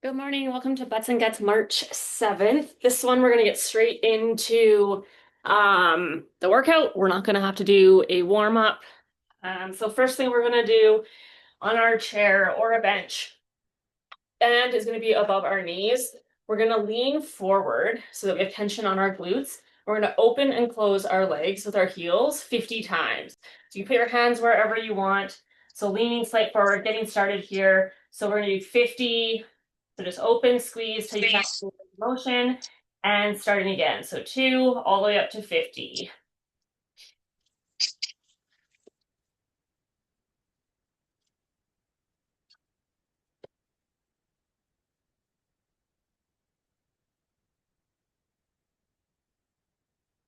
Good morning. Welcome to Butts and Guts March 7th. This one we're going to get straight into the workout. We're not going to have to do a warm up. So first thing we're going to do on our chair or a bench, band is going to be above our knees. We're going to lean forward so that we have tension on our glutes. We're going to open and close our legs with our heels 50 times. So you put your hands wherever you want. So leaning slight forward, getting started here. So we're going to do 50. So just open, squeeze till you can't move the motion, and starting again. So 2 all the way up to 50.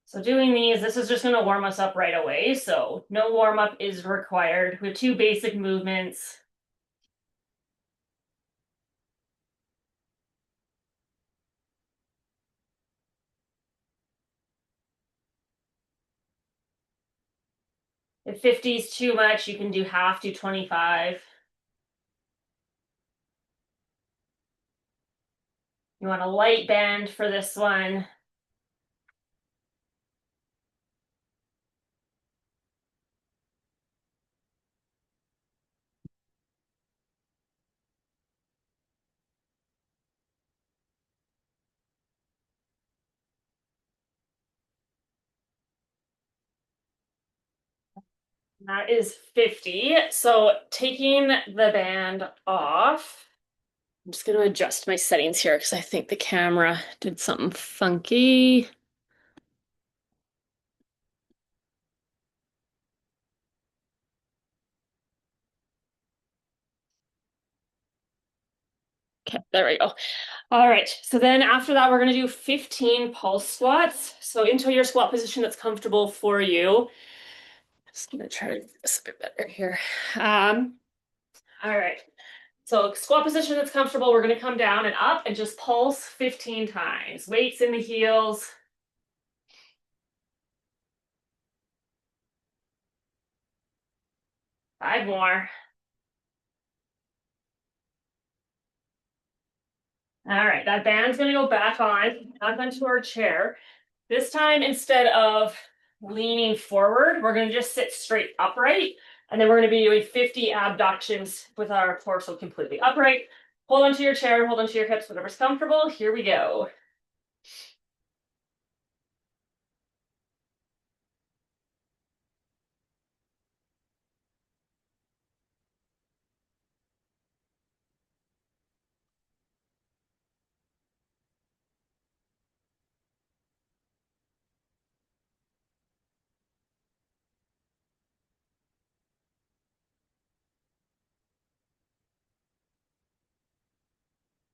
So doing these, this is just going to warm us up right away. So no warm up is required with 2 basic movements. If 50 is too much, you can do half, do 25. You want a light band for this one. That is 50. So taking the band off, I'm just going to adjust my settings here because I think the camera did something funky. Okay, there we go. All right, so then after that, we're going to do 15 pulse squats. So into your squat position that's comfortable for you. Just going to try to do this a bit better here. All right, so squat position that's comfortable. We're going to come down and up and just pulse 15 times. Weights in the heels. Five more. All right, that band's going to go back onto our chair. This time, instead of leaning forward, we're going to just sit straight upright. And then we're going to be doing 50 abductions with our torso completely upright. Hold onto your chair, hold onto your hips, whatever's comfortable. Here we go.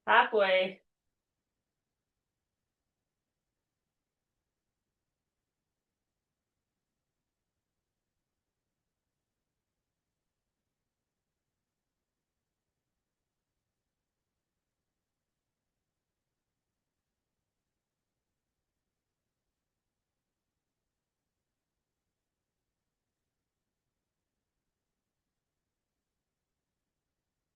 Halfway.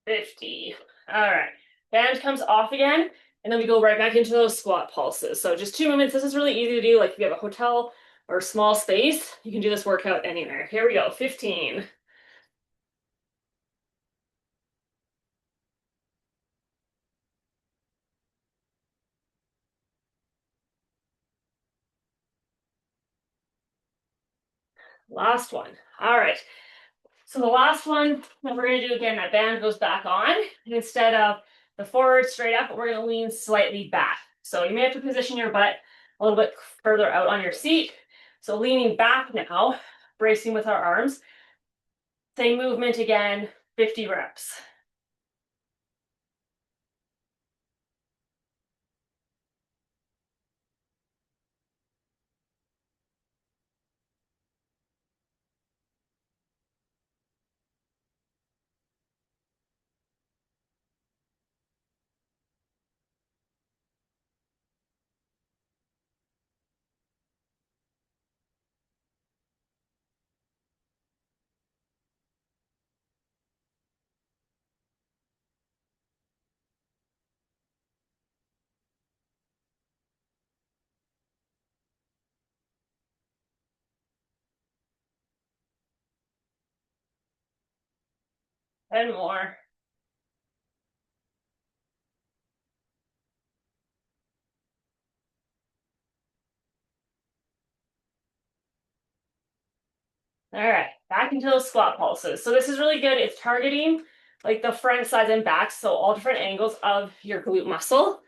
50. All right. Band comes off again, and then we go right back into those squat pulses. So just 2 minutes. This is really easy to do. Like if you have a hotel or a small space, you can do this workout anywhere. Here we go. 15. Last one. All right. So the last one that we're going to do again, that band goes back on. And instead of the forward straight up, we're going to lean slightly back. So you may have to position your butt a little bit further out on your seat. So leaning back now, bracing with our arms. Same movement again, 50 reps. And more. All right, back into those squat pulses. So this is really good. It's targeting like the front, sides, and back, so all different angles of your glute muscle.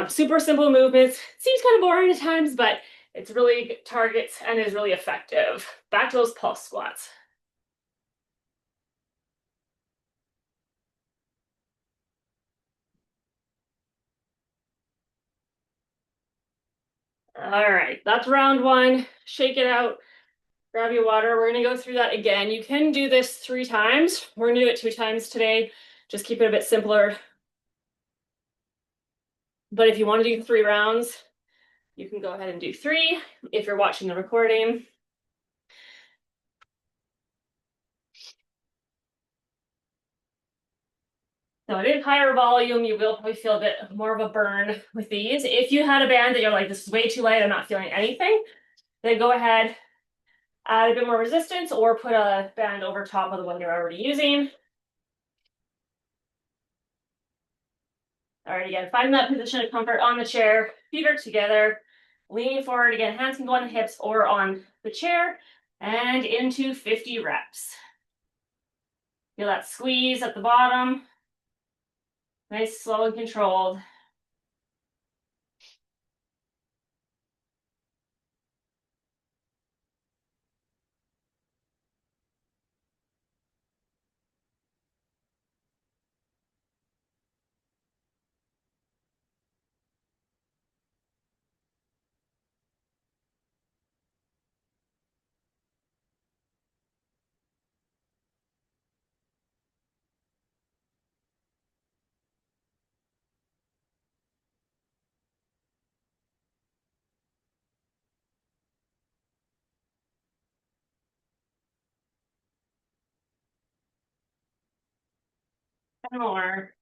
Super simple movements. Seems kind of boring at times, but it's really targets and is really effective. Back to those pulse squats. All right, that's round one. Shake it out. Grab your water. We're gonna go through that again. You can do this 3 times. We're gonna do it 2 times today. Just keep it a bit simpler. But if you want to do 3 rounds, you can go ahead and do 3 if you're watching the recording. So it is higher volume. You will probably feel a bit more of a burn with these. If you had a band that you're like, this is way too light, I'm not feeling anything, then go ahead, add a bit more resistance or put a band over top of the one you're already using. All right, again, find that position of comfort on the chair. Feet are together. Leaning forward again, hands can go on the hips or on the chair and into 50 reps. Feel that squeeze at the bottom. Nice, slow and controlled. And more.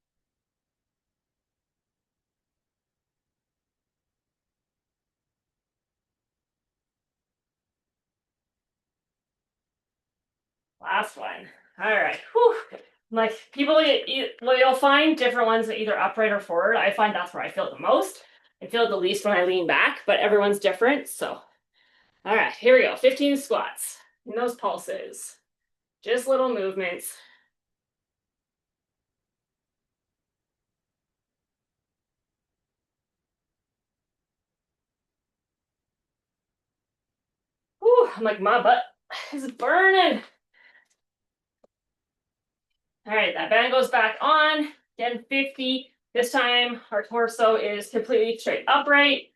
Last one. All right. Whew. Like people, you'll find different ones that either upright or forward. I find that's where I feel it the most. I feel it the least when I lean back, but everyone's different. So, all right, here we go. 15 squats in those pulses. Just little movements. Whew, I'm like, my butt is burning. All right, that band goes back on. Again, 50. This time, our torso is completely straight upright.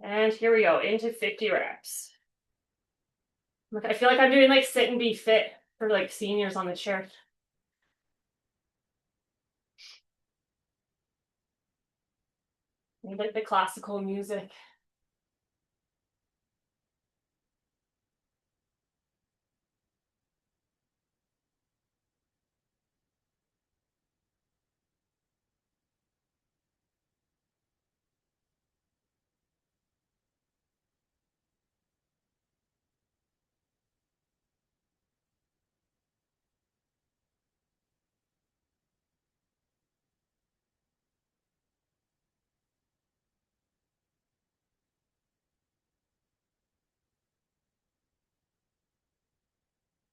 And here we go, into 50 reps. Look, I feel like I'm doing like sit and be fit for like seniors on the chair. I like the classical music.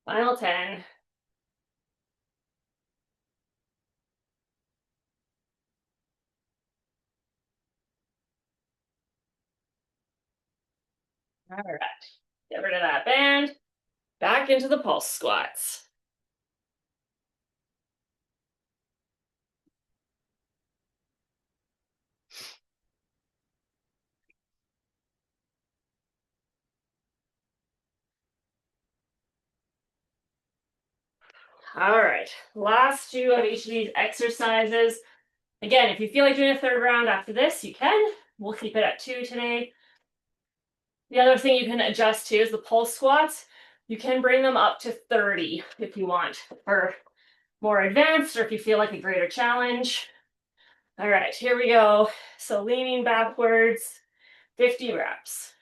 Final 10. All right. Get rid of that band. Back into the pulse squats. All right. Last 2 of each of these exercises. Again, if you feel like doing a 3rd round after this, you can. We'll keep it at 2 today. The other thing you can adjust to is the pulse squats. You can bring them up to 30 if you want for more advanced or if you feel like a greater challenge. All right, here we go. So leaning backwards, 50 reps.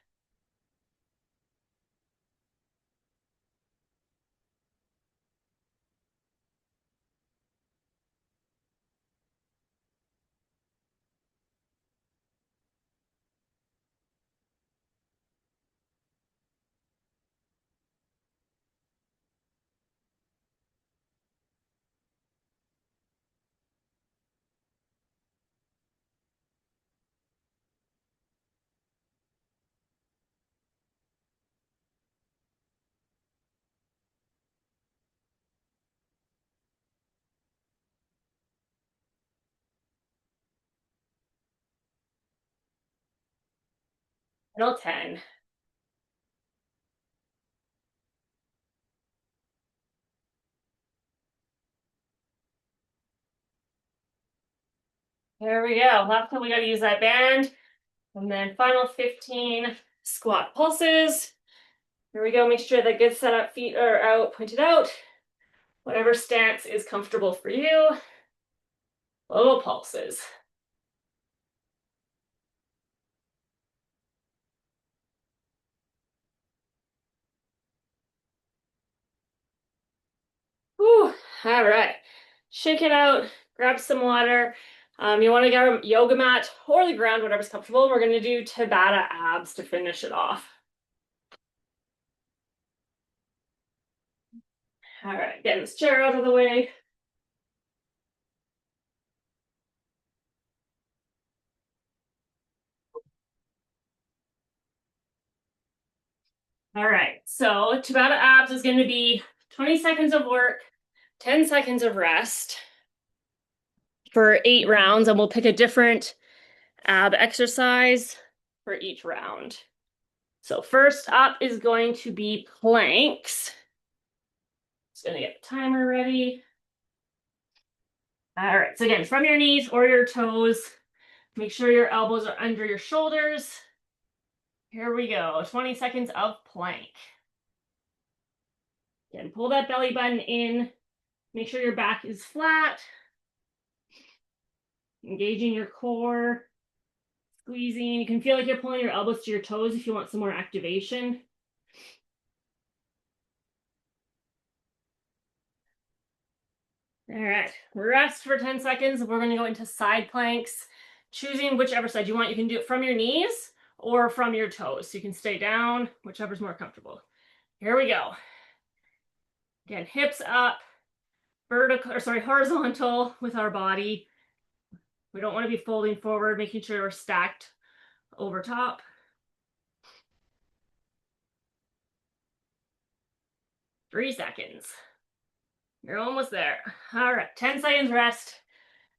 Final 10. There we go. Last time we got to use that band. And then final 15 squat pulses. Here we go. Make sure that good setup feet are out, pointed out. Whatever stance is comfortable for you. Low pulses. Whew. All right. Shake it out. Grab some water. You want to get a yoga mat or the ground, whatever's comfortable. We're going to do Tabata abs to finish it off. All right. Getting this chair out of the way. All right. So Tabata abs is going to be 20 seconds of work, 10 seconds of rest for 8 rounds, and we'll pick a different ab exercise for each round. So first up is going to be planks. Just gonna get the timer ready. All right, so again, from your knees or your toes, make sure your elbows are under your shoulders. Here we go, 20 seconds of plank. Again, pull that belly button in. Make sure your back is flat. Engaging your core. Squeezing. You can feel like you're pulling your elbows to your toes if you want some more activation. All right, rest for 10 seconds. We're going to go into side planks, choosing whichever side you want. You can do it from your knees or from your toes. So you can stay down, whichever's more comfortable. Here we go. Again, hips up, horizontal with our body. We don't want to be folding forward, making sure we're stacked over top. Three seconds. You're almost there. All right, 10 seconds rest.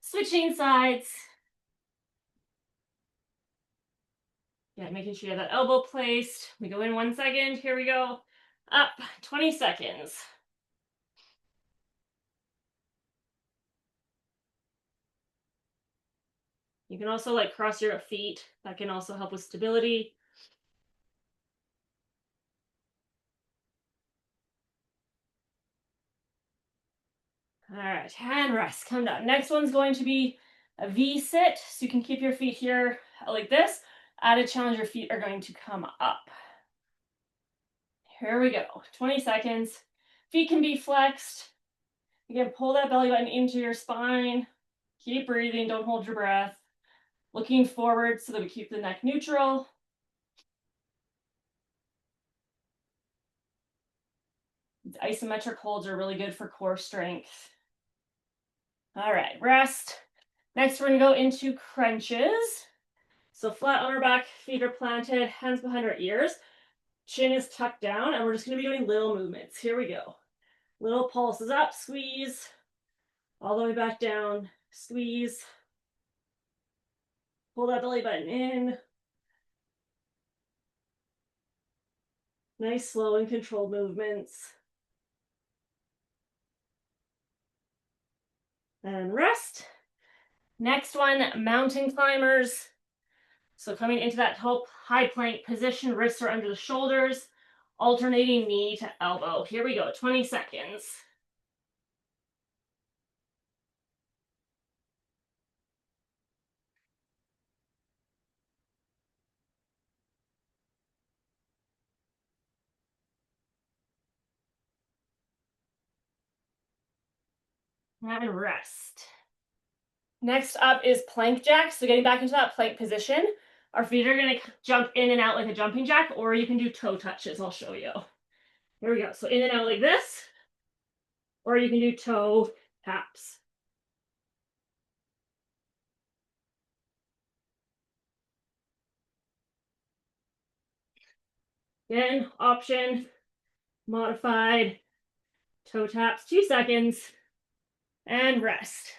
Switching sides. Yeah, making sure you have that elbow placed. We go in 1 second. Here we go. Up, 20 seconds. You can also like cross your feet. That can also help with stability. All right, and rest. Come down. Next one's going to be a V sit. So you can keep your feet here like this. Added challenge, your feet are going to come up. Here we go. 20 seconds. Feet can be flexed. Again, pull that belly button into your spine. Keep breathing. Don't hold your breath. Looking forward so that we keep the neck neutral. Isometric holds are really good for core strength. All right, rest. Next, we're gonna go into crunches. So flat on our back, feet are planted, hands behind our ears. Chin is tucked down, and we're just gonna be doing little movements. Here we go. Little pulses up, squeeze, all the way back down, squeeze. Pull that belly button in. Nice, slow, and controlled movements. And rest. Next one, mountain climbers. So coming into that high plank position, wrists are under the shoulders, alternating knee to elbow. Here we go, 20 seconds. And rest. Next up is plank jacks. So getting back into that plank position, our feet are going to jump in and out like a jumping jack, or you can do toe touches. I'll show you. Here we go. So in and out like this, or you can do toe taps. Again, option, modified, toe taps, 2 seconds, and rest.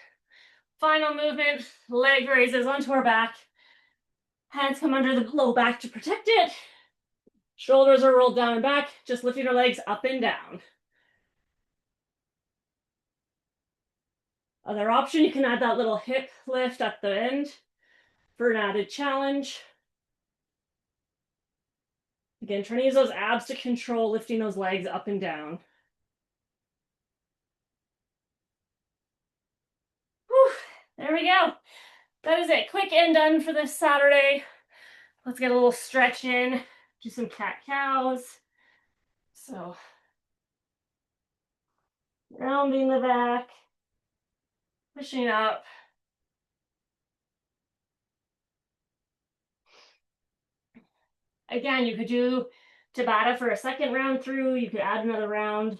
Final movement, leg raises onto our back. Hands come under the low back to protect it. Shoulders are rolled down and back, just lifting our legs up and down. Other option, you can add that little hip lift at the end for an added challenge. Again, trying to use those abs to control lifting those legs up and down. Whew, there we go. That is it. Quick and done for this Saturday. Let's get a little stretch in, do some cat-cows. So, rounding the back, pushing up. Again, you could do Tabata for a second round through. You could add another round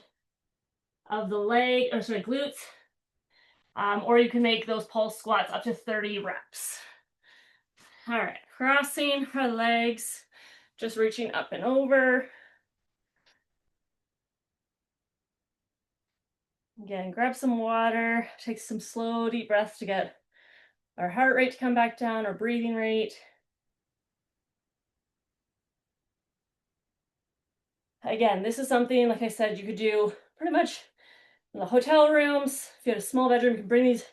of the leg, or sorry, glutes. Or you can make those pulse squats up to 30 reps. All right, crossing her legs, just reaching up and over. Again, grab some water, take some slow, deep breaths to get our heart rate to come back down, our breathing rate. Again, this is something, like I said, you could do pretty much in the hotel rooms. If you had a small bedroom, you can bring these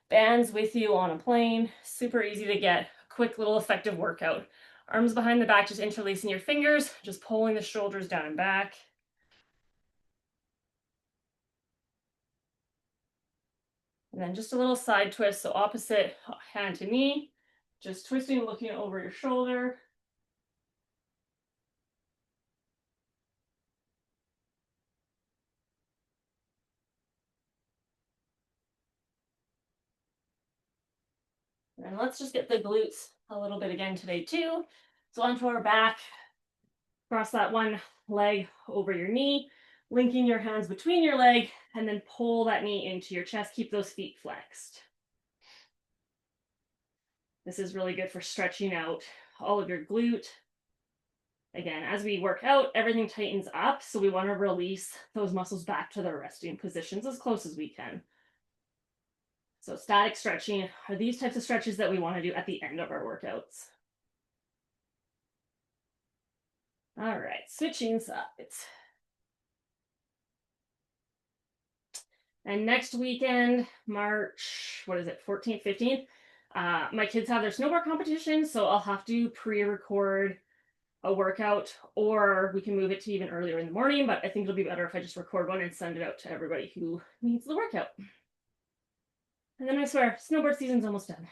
bands with you on a plane. Super easy to get, a quick little effective workout. Arms behind the back, just interlacing your fingers, just pulling the shoulders down and back. And then just a little side twist, so opposite hand to knee, just twisting, looking over your shoulder. And let's just get the glutes a little bit again today too. So onto our back, cross that one leg over your knee, linking your hands between your leg, and then pull that knee into your chest. Keep those feet flexed. This is really good for stretching out all of your glute. Again, as we work out, everything tightens up, so we want to release those muscles back to their resting positions as close as we can. So static stretching are these types of stretches that we want to do at the end of our workouts. All right, switching sides. And next weekend, March, what is it, 14th, 15th, my kids have their snowboard competition, so I'll have to pre-record a workout, or we can move it to even earlier in the morning, but I think it'll be better if I just record one and send it out to everybody who needs the workout. And then I swear, snowboard season's almost done.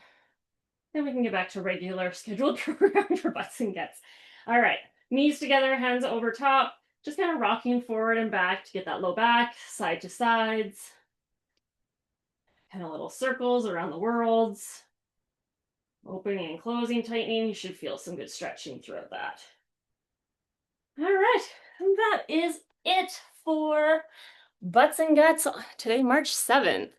Then we can get back to regular scheduled program for butts and gets. All right, knees together, hands over top, just kind of rocking forward and back to get that low back, side to sides. Kind of little circles around the worlds. Opening and closing, tightening. You should feel some good stretching throughout that. All right, and that is it for Butts and Guts today, March 7th.